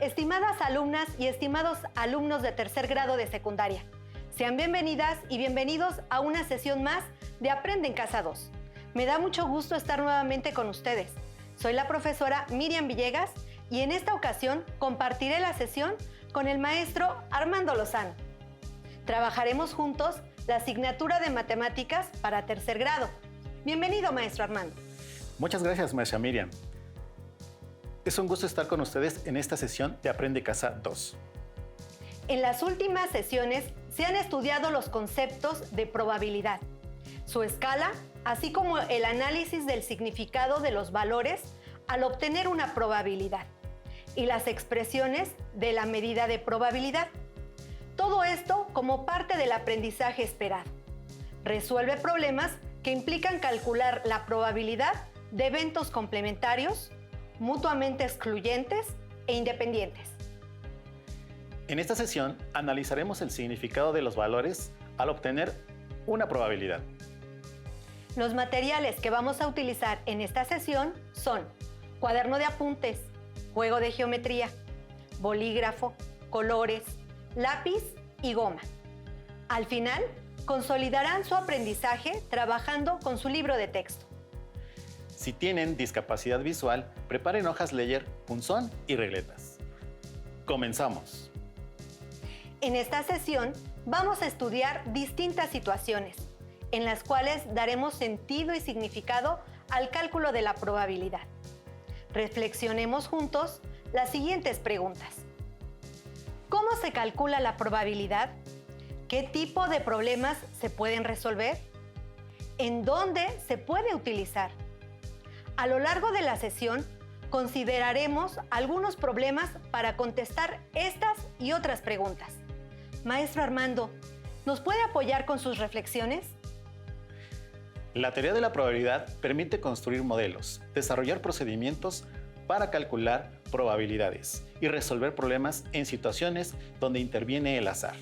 Estimadas alumnas y estimados alumnos de tercer grado de secundaria, sean bienvenidas y bienvenidos a una sesión más de Aprende en Casa 2. Me da mucho gusto estar nuevamente con ustedes. Soy la profesora Miriam Villegas y en esta ocasión compartiré la sesión con el maestro Armando Lozano. Trabajaremos juntos la asignatura de matemáticas para tercer grado. Bienvenido, maestro Armando. Muchas gracias, maestra Miriam. Es un gusto estar con ustedes en esta sesión de Aprende Casa 2. En las últimas sesiones se han estudiado los conceptos de probabilidad, su escala, así como el análisis del significado de los valores al obtener una probabilidad y las expresiones de la medida de probabilidad. Todo esto como parte del aprendizaje esperado. Resuelve problemas que implican calcular la probabilidad de eventos complementarios, mutuamente excluyentes e independientes. En esta sesión analizaremos el significado de los valores al obtener una probabilidad. Los materiales que vamos a utilizar en esta sesión son cuaderno de apuntes, juego de geometría, bolígrafo, colores, lápiz y goma. Al final, consolidarán su aprendizaje trabajando con su libro de texto. Si tienen discapacidad visual, preparen hojas Ledger, punzón y regletas. Comenzamos. En esta sesión vamos a estudiar distintas situaciones, en las cuales daremos sentido y significado al cálculo de la probabilidad. Reflexionemos juntos las siguientes preguntas. ¿Cómo se calcula la probabilidad? ¿Qué tipo de problemas se pueden resolver? ¿En dónde se puede utilizar? A lo largo de la sesión, consideraremos algunos problemas para contestar estas y otras preguntas. Maestro Armando, ¿nos puede apoyar con sus reflexiones? La teoría de la probabilidad permite construir modelos, desarrollar procedimientos para calcular probabilidades y resolver problemas en situaciones donde interviene el azar.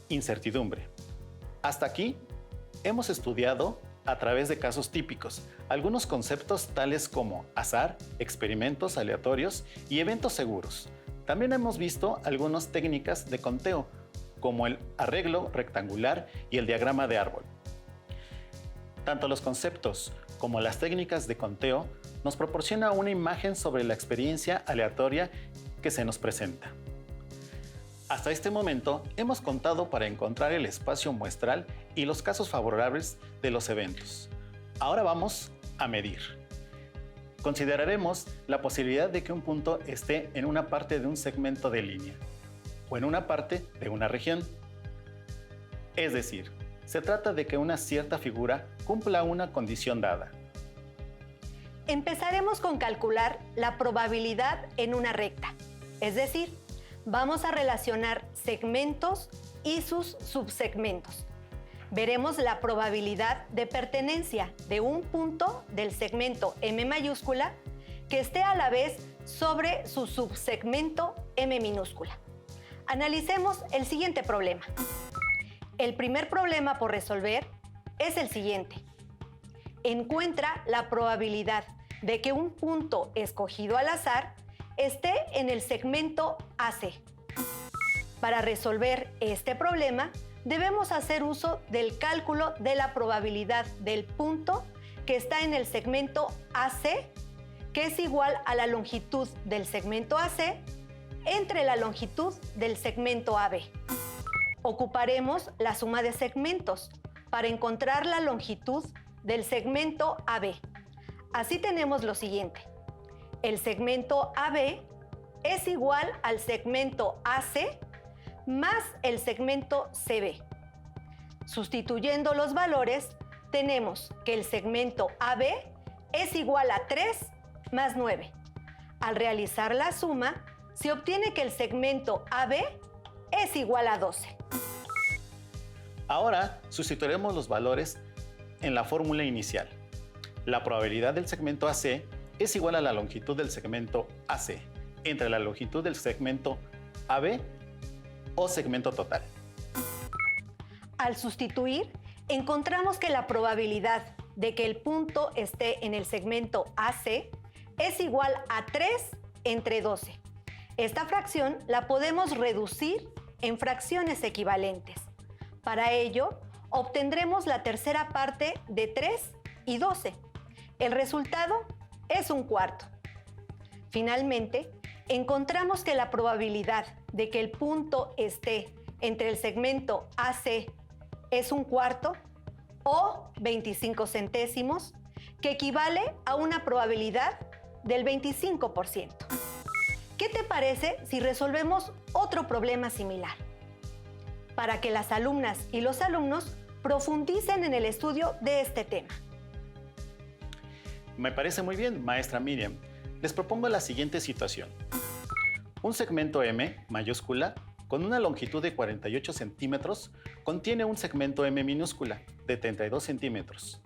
Incertidumbre. Hasta aquí hemos estudiado a través de casos típicos algunos conceptos tales como azar, experimentos aleatorios y eventos seguros. También hemos visto algunas técnicas de conteo como el arreglo rectangular y el diagrama de árbol. Tanto los conceptos como las técnicas de conteo nos proporcionan una imagen sobre la experiencia aleatoria que se nos presenta. Hasta este momento hemos contado para encontrar el espacio muestral y los casos favorables de los eventos. Ahora vamos a medir. Consideraremos la posibilidad de que un punto esté en una parte de un segmento de línea o en una parte de una región. Es decir, se trata de que una cierta figura cumpla una condición dada. Empezaremos con calcular la probabilidad en una recta, es decir, vamos a relacionar segmentos y sus subsegmentos. Veremos la probabilidad de pertenencia de un punto del segmento M mayúscula que esté a la vez sobre su subsegmento M minúscula. Analicemos el siguiente problema. El primer problema por resolver es el siguiente. Encuentra la probabilidad de que un punto escogido al azar esté en el segmento AC. Para resolver este problema, debemos hacer uso del cálculo de la probabilidad del punto que está en el segmento AC, que es igual a la longitud del segmento AC entre la longitud del segmento AB. Ocuparemos la suma de segmentos para encontrar la longitud del segmento AB. Así tenemos lo siguiente. El segmento AB es igual al segmento AC más el segmento CB. Sustituyendo los valores, tenemos que el segmento AB es igual a 3 más 9. Al realizar la suma, se obtiene que el segmento AB es igual a 12. Ahora sustituiremos los valores en la fórmula inicial. La probabilidad del segmento AC es igual a la longitud del segmento AC entre la longitud del segmento AB o segmento total. Al sustituir, encontramos que la probabilidad de que el punto esté en el segmento AC es igual a 3 entre 12. Esta fracción la podemos reducir en fracciones equivalentes. Para ello, obtendremos la tercera parte de 3 y 12. El resultado es un cuarto. Finalmente, encontramos que la probabilidad de que el punto esté entre el segmento AC es un cuarto o 25 centésimos, que equivale a una probabilidad del 25%. ¿Qué te parece si resolvemos otro problema similar? Para que las alumnas y los alumnos profundicen en el estudio de este tema. Me parece muy bien, maestra Miriam. Les propongo la siguiente situación. Un segmento M mayúscula con una longitud de 48 centímetros contiene un segmento M minúscula de 32 centímetros.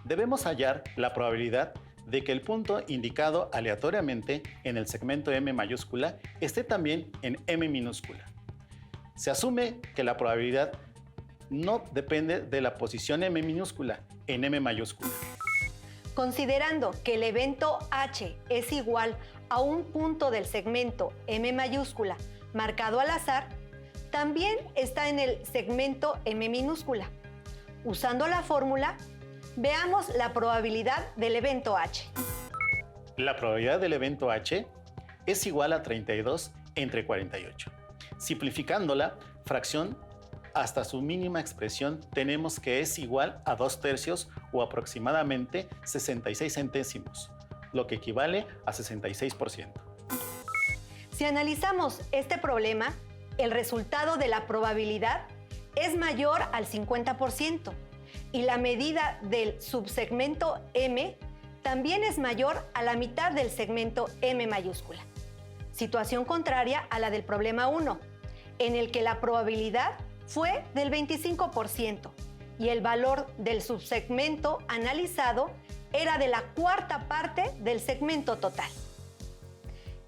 Debemos hallar la probabilidad de que el punto indicado aleatoriamente en el segmento M mayúscula esté también en M minúscula. Se asume que la probabilidad no depende de la posición M minúscula en M mayúscula. Considerando que el evento H es igual a un punto del segmento M mayúscula marcado al azar, también está en el segmento M minúscula. Usando la fórmula, veamos la probabilidad del evento H. La probabilidad del evento H es igual a 32 entre 48. Simplificándola, fracción hasta su mínima expresión, tenemos que es igual a 2/3 o aproximadamente 66 centésimos, lo que equivale a 66%. Si analizamos este problema, el resultado de la probabilidad es mayor al 50% y la medida del subsegmento M también es mayor a la mitad del segmento M mayúscula. Situación contraria a la del problema 1, en el que la probabilidad fue del 25% y el valor del subsegmento analizado era de la cuarta parte del segmento total.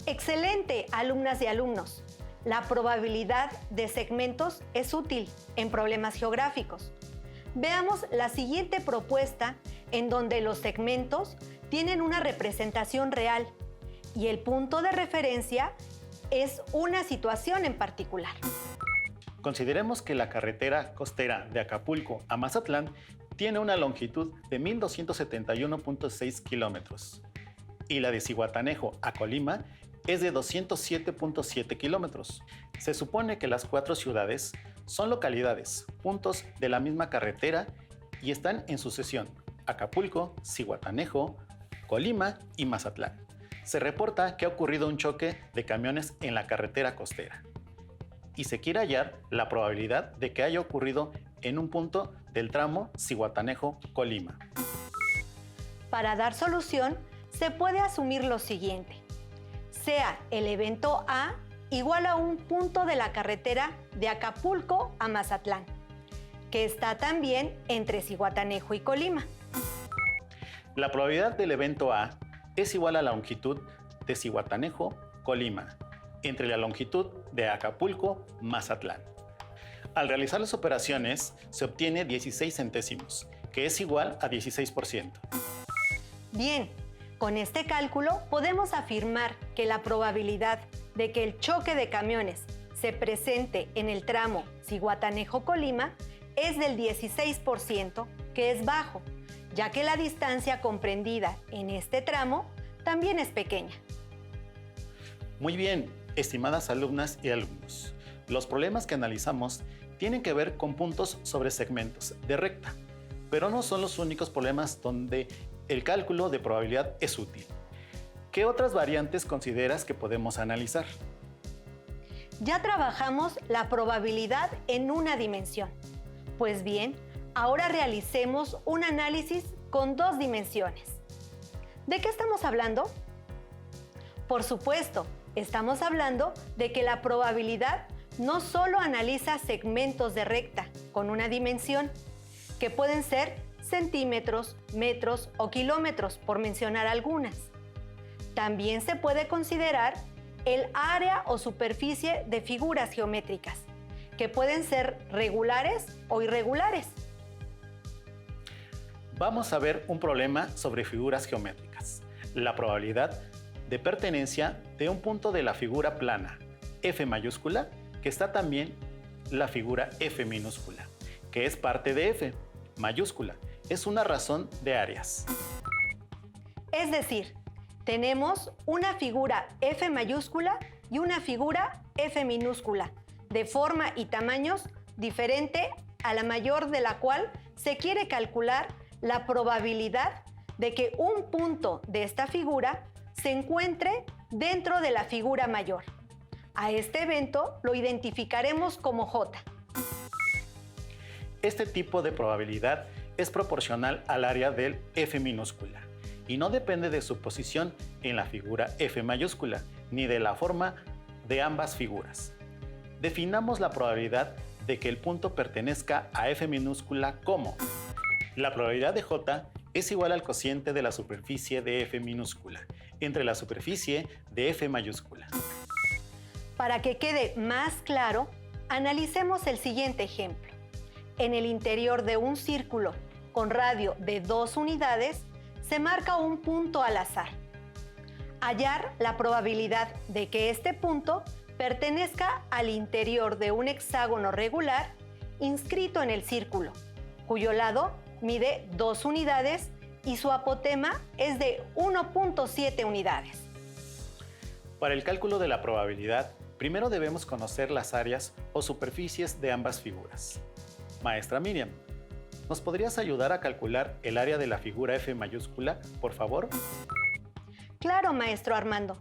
Excelente, alumnas y alumnos. La probabilidad de segmentos es útil en problemas geográficos. Veamos la siguiente propuesta en donde los segmentos tienen una representación real y el punto de referencia es una situación en particular. Consideremos que la carretera costera de Acapulco a Mazatlán tiene una longitud de 1,271.6 kilómetros y la de Zihuatanejo a Colima es de 207.7 kilómetros. Se supone que las 4 ciudades son localidades, puntos de la misma carretera y están en sucesión: Acapulco, Zihuatanejo, Colima y Mazatlán. Se reporta que ha ocurrido un choque de camiones en la carretera costera y se quiere hallar la probabilidad de que haya ocurrido en un punto del tramo Zihuatanejo-Colima. Para dar solución, se puede asumir lo siguiente: sea el evento A igual a un punto de la carretera de Acapulco a Mazatlán, que está también entre Zihuatanejo y Colima. La probabilidad del evento A es igual a la longitud de Zihuatanejo-Colima entre la longitud de Acapulco-Mazatlán. Al realizar las operaciones, se obtiene 16 centésimos, que es igual a 16%. Bien, con este cálculo podemos afirmar que la probabilidad de que el choque de camiones se presente en el tramo Zihuatanejo-Colima es del 16%, que es bajo, ya que la distancia comprendida en este tramo también es pequeña. Muy bien, estimadas alumnas y alumnos. Los problemas que analizamos tienen que ver con puntos sobre segmentos de recta, pero no son los únicos problemas donde el cálculo de probabilidad es útil. ¿Qué otras variantes consideras que podemos analizar? Ya trabajamos la probabilidad en una dimensión. Pues bien, ahora realicemos un análisis con 2 dimensiones. ¿De qué estamos hablando? Por supuesto, estamos hablando de que la probabilidad no solo analiza segmentos de recta con una dimensión, que pueden ser centímetros, metros o kilómetros, por mencionar algunas. También se puede considerar el área o superficie de figuras geométricas, que pueden ser regulares o irregulares. Vamos a ver un problema sobre figuras geométricas. La probabilidad de pertenencia de un punto de la figura plana F mayúscula, que está también la figura F minúscula, que es parte de F mayúscula. Es una razón de áreas. Es decir, tenemos una figura F mayúscula y una figura F minúscula, de forma y tamaños diferente a la mayor, de la cual se quiere calcular la probabilidad de que un punto de esta figura se encuentre dentro de la figura mayor. A este evento lo identificaremos como J. Este tipo de probabilidad es proporcional al área del F minúscula y no depende de su posición en la figura F mayúscula ni de la forma de ambas figuras. Definamos la probabilidad de que el punto pertenezca a F minúscula como: la probabilidad de J es igual al cociente de la superficie de F minúscula entre la superficie de F mayúscula. Para que quede más claro, analicemos el siguiente ejemplo. En el interior de un círculo con radio de 2 unidades, se marca un punto al azar. Hallar la probabilidad de que este punto pertenezca al interior de un hexágono regular inscrito en el círculo, cuyo lado mide 2 unidades y su apotema es de 1.7 unidades. Para el cálculo de la probabilidad, primero debemos conocer las áreas o superficies de ambas figuras. Maestra Miriam, ¿nos podrías ayudar a calcular el área de la figura F mayúscula, por favor? Claro, maestro Armando.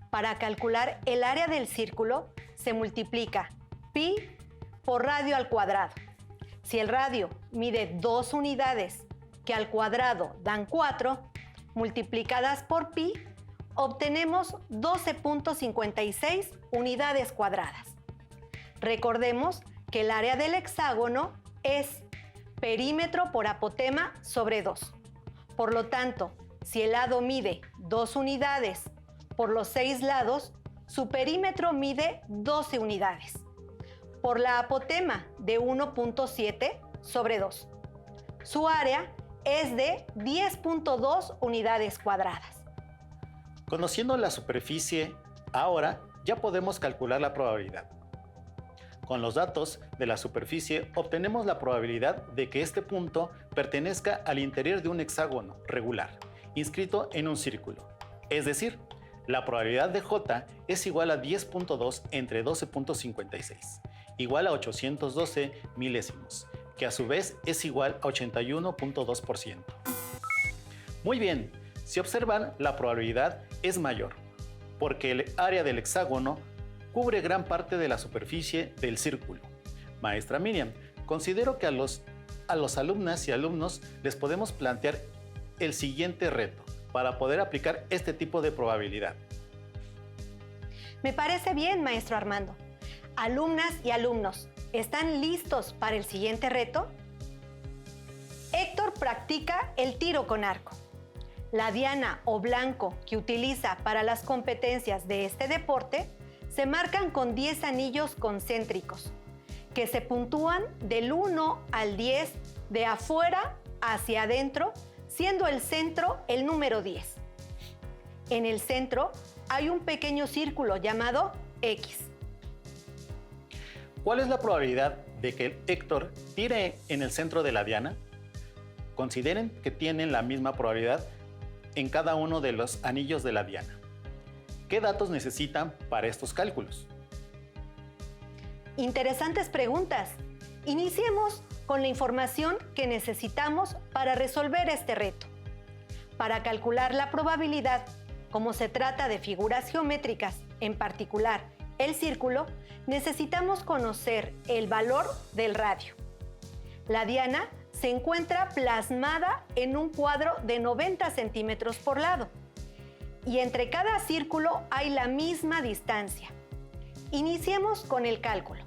Para calcular el área del círculo, se multiplica pi por radio al cuadrado. Si el radio mide 2 unidades, que al cuadrado dan 4, multiplicadas por pi, obtenemos 12.56 unidades cuadradas. Recordemos que el área del hexágono es perímetro por apotema sobre 2. Por lo tanto, si el lado mide 2 unidades por los 6 lados, su perímetro mide 12 unidades. Por la apotema de 1.7 sobre 2. Su área es de 10.2 unidades cuadradas. Conociendo la superficie, ahora ya podemos calcular la probabilidad. Con los datos de la superficie obtenemos la probabilidad de que este punto pertenezca al interior de un hexágono regular, inscrito en un círculo. Es decir, la probabilidad de J es igual a 10.2 entre 12.56, igual a 812 milésimos, que a su vez es igual a 81.2%. Muy bien, si observan, la probabilidad es mayor, porque el área del hexágono cubre gran parte de la superficie del círculo. Maestra Miriam, considero que a los alumnas y alumnos les podemos plantear el siguiente reto para poder aplicar este tipo de probabilidad. Me parece bien, maestro Armando. Alumnas y alumnos, ¿están listos para el siguiente reto? Héctor practica el tiro con arco. La diana o blanco que utiliza para las competencias de este deporte se marcan con 10 anillos concéntricos, que se puntúan del 1 al 10 de afuera hacia adentro, siendo el centro el número 10. En el centro hay un pequeño círculo llamado X. ¿Cuál es la probabilidad de que Héctor tire en el centro de la diana? Consideren que tienen la misma probabilidad en cada uno de los anillos de la diana. ¿Qué datos necesitan para estos cálculos? Interesantes preguntas. Iniciemos con la información que necesitamos para resolver este reto. Para calcular la probabilidad, como se trata de figuras geométricas, en particular el círculo, necesitamos conocer el valor del radio. La diana se encuentra plasmada en un cuadro de 90 centímetros por lado, y entre cada círculo hay la misma distancia. Iniciemos con el cálculo.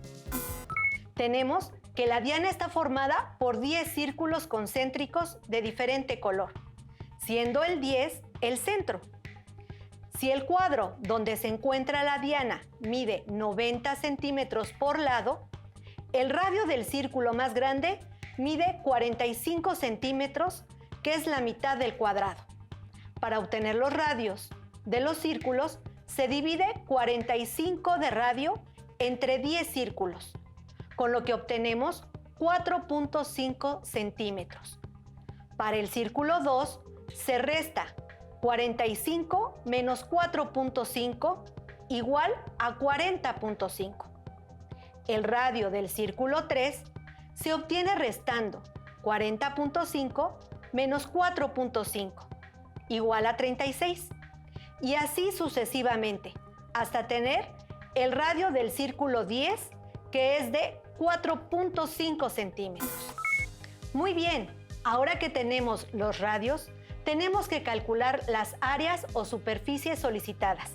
Tenemos que la diana está formada por 10 círculos concéntricos de diferente color, siendo el 10 el centro. Si el cuadro donde se encuentra la diana mide 90 centímetros por lado, el radio del círculo más grande mide 45 centímetros, que es la mitad del cuadrado. Para obtener los radios de los círculos se divide 45 de radio entre 10 círculos, con lo que obtenemos 4.5 centímetros. Para el círculo 2 se resta 45 menos 4.5 igual a 40.5. El radio del círculo 3 se obtiene restando 40.5 menos 4.5 igual a 36. Y así sucesivamente, hasta tener el radio del círculo 10, que es de 4.5 centímetros. Muy bien, ahora que tenemos los radios, tenemos que calcular las áreas o superficies solicitadas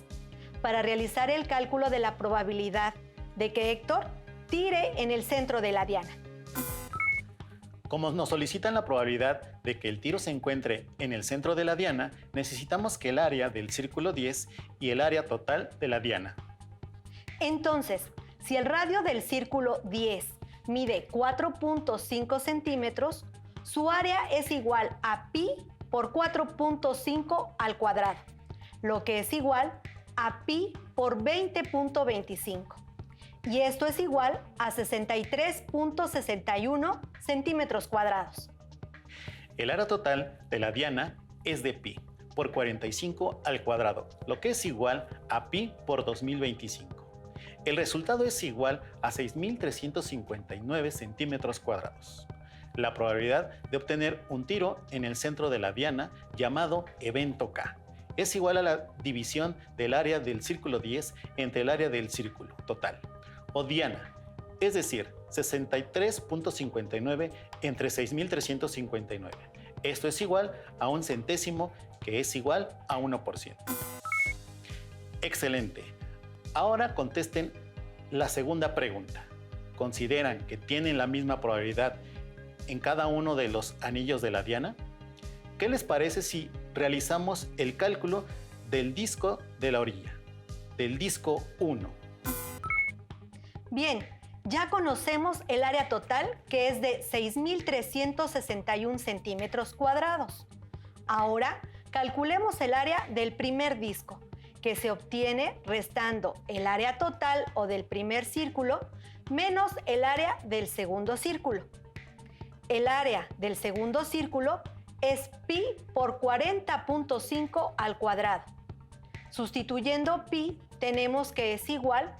para realizar el cálculo de la probabilidad de que Héctor tire en el centro de la diana. Como nos solicitan la probabilidad de que el tiro se encuentre en el centro de la diana, necesitamos que el área del círculo 10 y el área total de la diana. Entonces, si el radio del círculo 10 mide 4.5 centímetros, su área es igual a pi por 4.5 al cuadrado, lo que es igual a pi por 20.25. Y esto es igual a 63.61 centímetros cuadrados. El área total de la diana es de pi por 45 al cuadrado, lo que es igual a pi por 2025. El resultado es igual a 6.359 centímetros cuadrados. La probabilidad de obtener un tiro en el centro de la diana, llamado evento K, es igual a la división del área del círculo 10 entre el área del círculo total, o diana, es decir, 63.59 entre 6.359. Esto es igual a un centésimo, que es igual a 1%. Excelente. Ahora contesten la segunda pregunta. ¿Consideran que tienen la misma probabilidad en cada uno de los anillos de la diana? ¿Qué les parece si realizamos el cálculo del disco de la orilla, del disco 1? Bien, ya conocemos el área total, que es de 6.361 centímetros cuadrados. Ahora calculemos el área del primer disco, que se obtiene restando el área total o del primer círculo menos el área del segundo círculo. El área del segundo círculo es pi por 40.5 al cuadrado. Sustituyendo pi, tenemos que es igual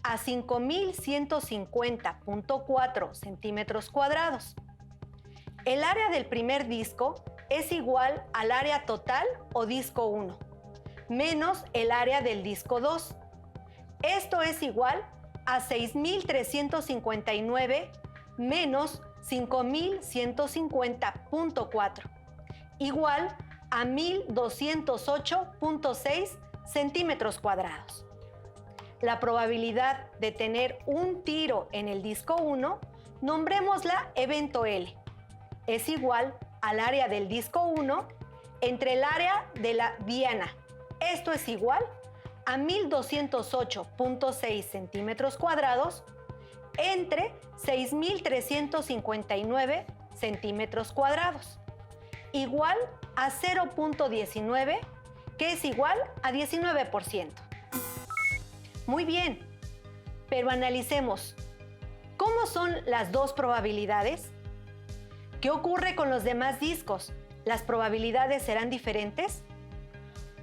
a 5.150.4 centímetros cuadrados. El área del primer disco es igual al área total o disco 1, menos el área del disco 2. Esto es igual a 6.359 menos 5.150.4, igual a 1.208.6 centímetros cuadrados. La probabilidad de tener un tiro en el disco 1, nombrémosla evento L, es igual al área del disco 1 entre el área de la diana. Esto es igual a 1.208.6 centímetros cuadrados entre 6.359 centímetros cuadrados, igual a 0.19, que es igual a 19%. Muy bien, pero analicemos. ¿Cómo son las dos probabilidades? ¿Qué ocurre con los demás discos? ¿Las probabilidades serán diferentes?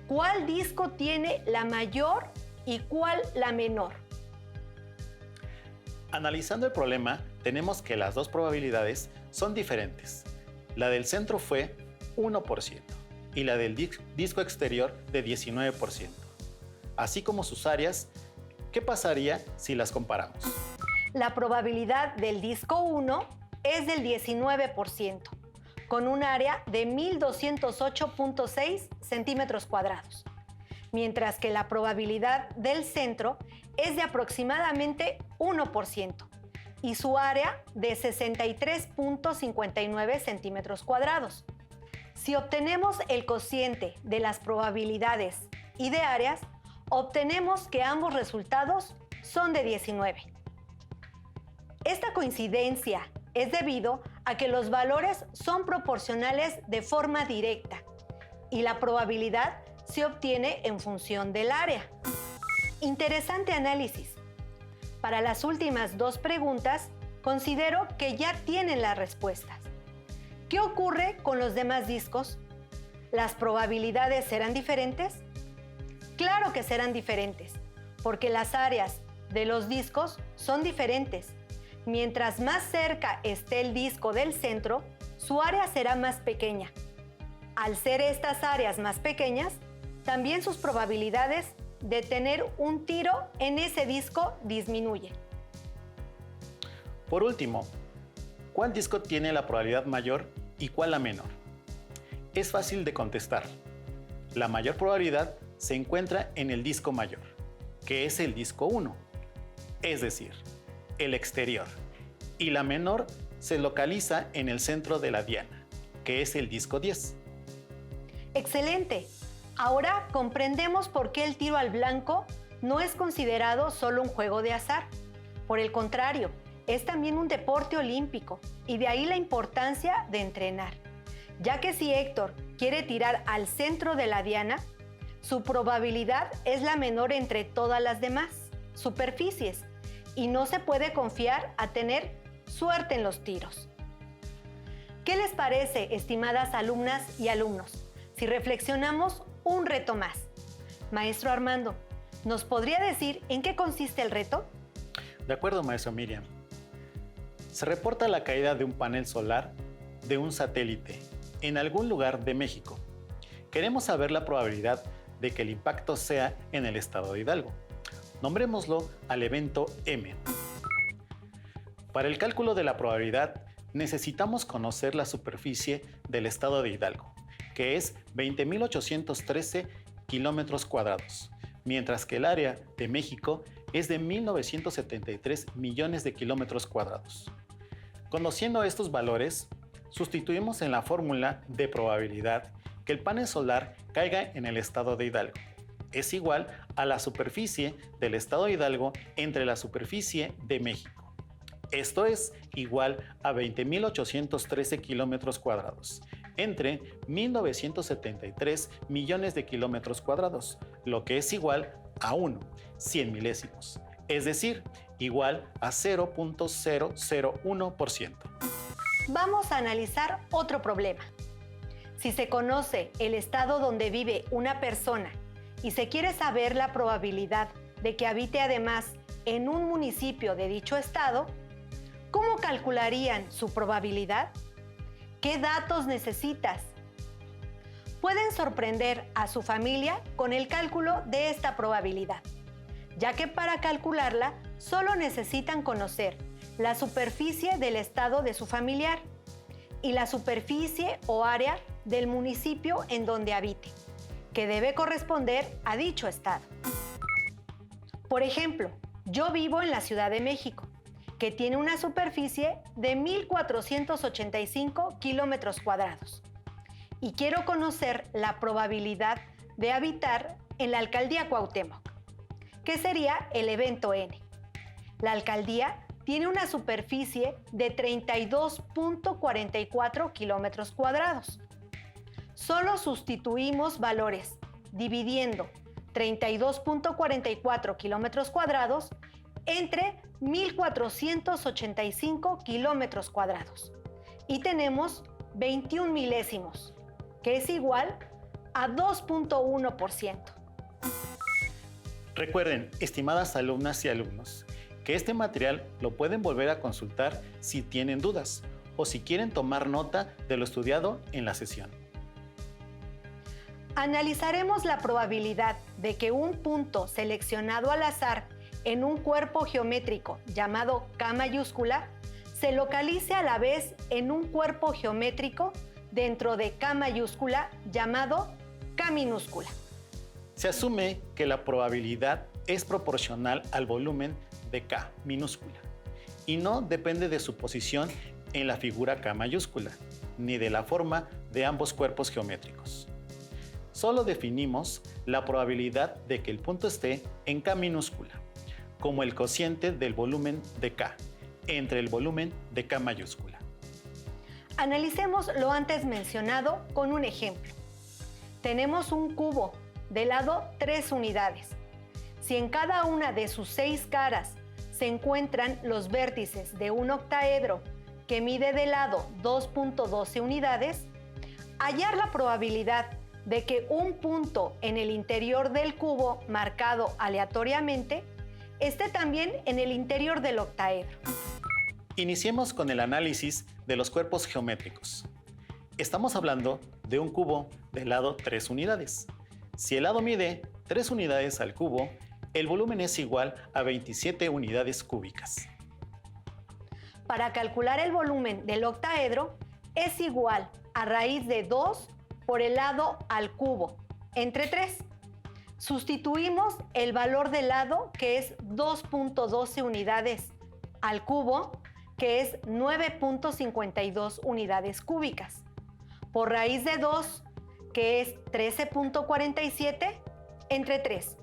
¿Cuál disco tiene la mayor y cuál la menor? Analizando el problema, tenemos que las dos probabilidades son diferentes. La del centro fue 1% y la del disco exterior de 19%. Así como sus áreas, ¿qué pasaría si las comparamos? La probabilidad del disco 1 es del 19%, con un área de 1.208.6 centímetros cuadrados, mientras que la probabilidad del centro es de aproximadamente 1% y su área de 63.59 centímetros cuadrados. Si obtenemos el cociente de las probabilidades y de áreas, obtenemos que ambos resultados son de 19. Esta coincidencia es debido a que los valores son proporcionales de forma directa y la probabilidad se obtiene en función del área. Interesante análisis. Para las últimas dos preguntas, considero que ya tienen las respuestas. ¿Qué ocurre con los demás discos? ¿Las probabilidades serán diferentes? Claro que serán diferentes, porque las áreas de los discos son diferentes. Mientras más cerca esté el disco del centro, su área será más pequeña. Al ser estas áreas más pequeñas, también sus probabilidades de tener un tiro en ese disco disminuyen. Por último, ¿cuál disco tiene la probabilidad mayor y cuál la menor? Es fácil de contestar. La mayor probabilidad se encuentra en el disco mayor, que es el disco 1, es decir, el exterior, y la menor se localiza en el centro de la diana, que es el disco 10. ¡Excelente! Ahora comprendemos por qué el tiro al blanco no es considerado solo un juego de azar. Por el contrario, es también un deporte olímpico y de ahí la importancia de entrenar, ya que si Héctor quiere tirar al centro de la diana, su probabilidad es la menor entre todas las demás superficies y no se puede confiar a tener suerte en los tiros. ¿Qué les parece, estimadas alumnas y alumnos, si reflexionamos un reto más? Maestro Armando, ¿nos podría decir en qué consiste el reto? De acuerdo, maestro Miriam. Se reporta la caída de un panel solar de un satélite en algún lugar de México. Queremos saber la probabilidad de que el impacto sea en el estado de Hidalgo. Nombrémoslo al evento M. Para el cálculo de la probabilidad, necesitamos conocer la superficie del estado de Hidalgo, que es 20.813 kilómetros cuadrados, mientras que el área de México es de 1.973 millones de kilómetros cuadrados. Conociendo estos valores, sustituimos en la fórmula de probabilidad que el panel solar caiga en el estado de Hidalgo. Es igual a la superficie del estado de Hidalgo entre la superficie de México. Esto es igual a 20.813 kilómetros cuadrados entre 1.973 millones de kilómetros cuadrados, lo que es igual a 1, 100 milésimos, es decir, igual a 0.001%. Vamos a analizar otro problema. Si se conoce el estado donde vive una persona y se quiere saber la probabilidad de que habite además en un municipio de dicho estado, ¿cómo calcularían su probabilidad? ¿Qué datos necesitas? Pueden sorprender a su familia con el cálculo de esta probabilidad, ya que para calcularla solo necesitan conocer la superficie del estado de su familiar y la superficie o área del municipio en donde habite, que debe corresponder a dicho estado. Por ejemplo, yo vivo en la Ciudad de México, que tiene una superficie de 1.485 kilómetros cuadrados, y quiero conocer la probabilidad de habitar en la alcaldía Cuauhtémoc, que sería el evento N. La alcaldía tiene una superficie de 32.44 kilómetros cuadrados. Solo sustituimos valores dividiendo 32.44 kilómetros cuadrados entre 1.485 kilómetros cuadrados y tenemos 21 milésimos, que es igual a 2.1%. Recuerden, estimadas alumnas y alumnos, que este material lo pueden volver a consultar si tienen dudas o si quieren tomar nota de lo estudiado en la sesión. Analizaremos la probabilidad de que un punto seleccionado al azar en un cuerpo geométrico llamado K mayúscula se localice a la vez en un cuerpo geométrico dentro de K mayúscula llamado K minúscula. Se asume que la probabilidad es proporcional al volumen de K minúscula y no depende de su posición en la figura K mayúscula, ni de la forma de ambos cuerpos geométricos. Solo definimos la probabilidad de que el punto esté en K minúscula, como el cociente del volumen de K entre el volumen de K mayúscula. Analicemos lo antes mencionado con un ejemplo. Tenemos un cubo de lado 3 unidades. Si en cada una de sus 6 caras se encuentran los vértices de un octaedro que mide de lado 2.12 unidades, hallar la probabilidad de que un punto en el interior del cubo marcado aleatoriamente esté también en el interior del octaedro. Iniciemos con el análisis de los cuerpos geométricos. Estamos hablando de un cubo de lado 3 unidades. Si el lado mide 3 unidades al cubo, el volumen es igual a 27 unidades cúbicas. Para calcular el volumen del octaedro, es igual a raíz de 2 por el lado al cubo, entre 3. Sustituimos el valor del lado, que es 2.12 unidades, al cubo, que es 9.52 unidades cúbicas, por raíz de 2, que es 13.47, entre 3,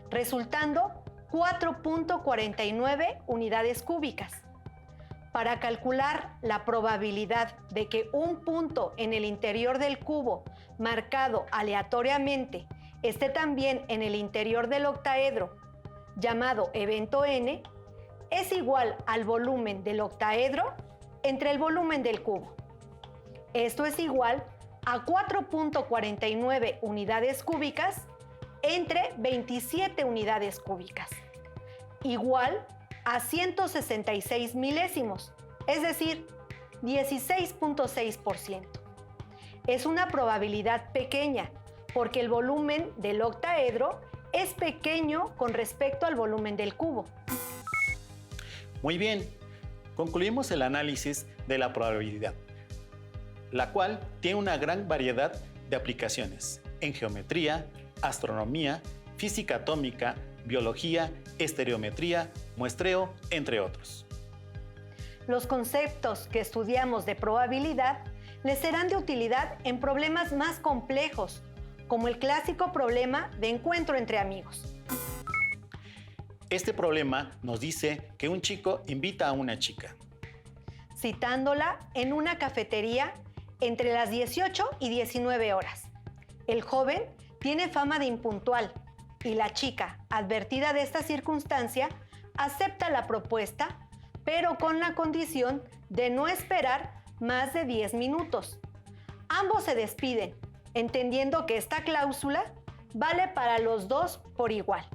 resultando 4.49 unidades cúbicas. Para calcular la probabilidad de que un punto en el interior del cubo marcado aleatoriamente esté también en el interior del octaedro, llamado evento n, es igual al volumen del octaedro entre el volumen del cubo. Esto es igual a 4.49 unidades cúbicas entre 27 unidades cúbicas, igual a 166 milésimos, es decir, 16.6%. Es una probabilidad pequeña porque el volumen del octaedro es pequeño con respecto al volumen del cubo. Muy bien, concluimos el análisis de la probabilidad, la cual tiene una gran variedad de aplicaciones en geometría, astronomía, física atómica, biología, estereometría, muestreo, entre otros. Los conceptos que estudiamos de probabilidad les serán de utilidad en problemas más complejos, como el clásico problema de encuentro entre amigos. Este problema nos dice que un chico invita a una chica, citándola en una cafetería entre las 18 y 19 horas. El joven tiene fama de impuntual y la chica, advertida de esta circunstancia, acepta la propuesta, pero con la condición de no esperar más de 10 minutos. Ambos se despiden, entendiendo que esta cláusula vale para los dos por igual.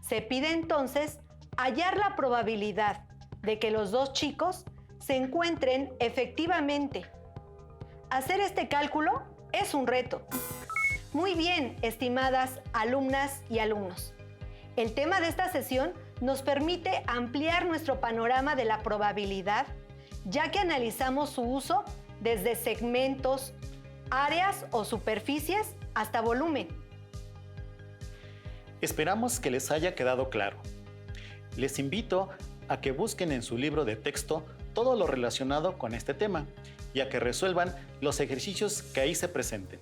Se pide entonces hallar la probabilidad de que los dos chicos se encuentren efectivamente. Hacer este cálculo es un reto. Muy bien, estimadas alumnas y alumnos. El tema de esta sesión nos permite ampliar nuestro panorama de la probabilidad, ya que analizamos su uso desde segmentos, áreas o superficies hasta volumen. Esperamos que les haya quedado claro. Les invito a que busquen en su libro de texto todo lo relacionado con este tema y a que resuelvan los ejercicios que ahí se presenten,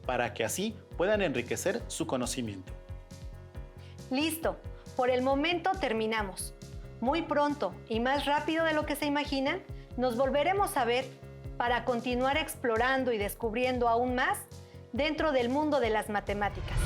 para que así puedan enriquecer su conocimiento. Listo, por el momento terminamos. Muy pronto y más rápido de lo que se imaginan, nos volveremos a ver para continuar explorando y descubriendo aún más dentro del mundo de las matemáticas.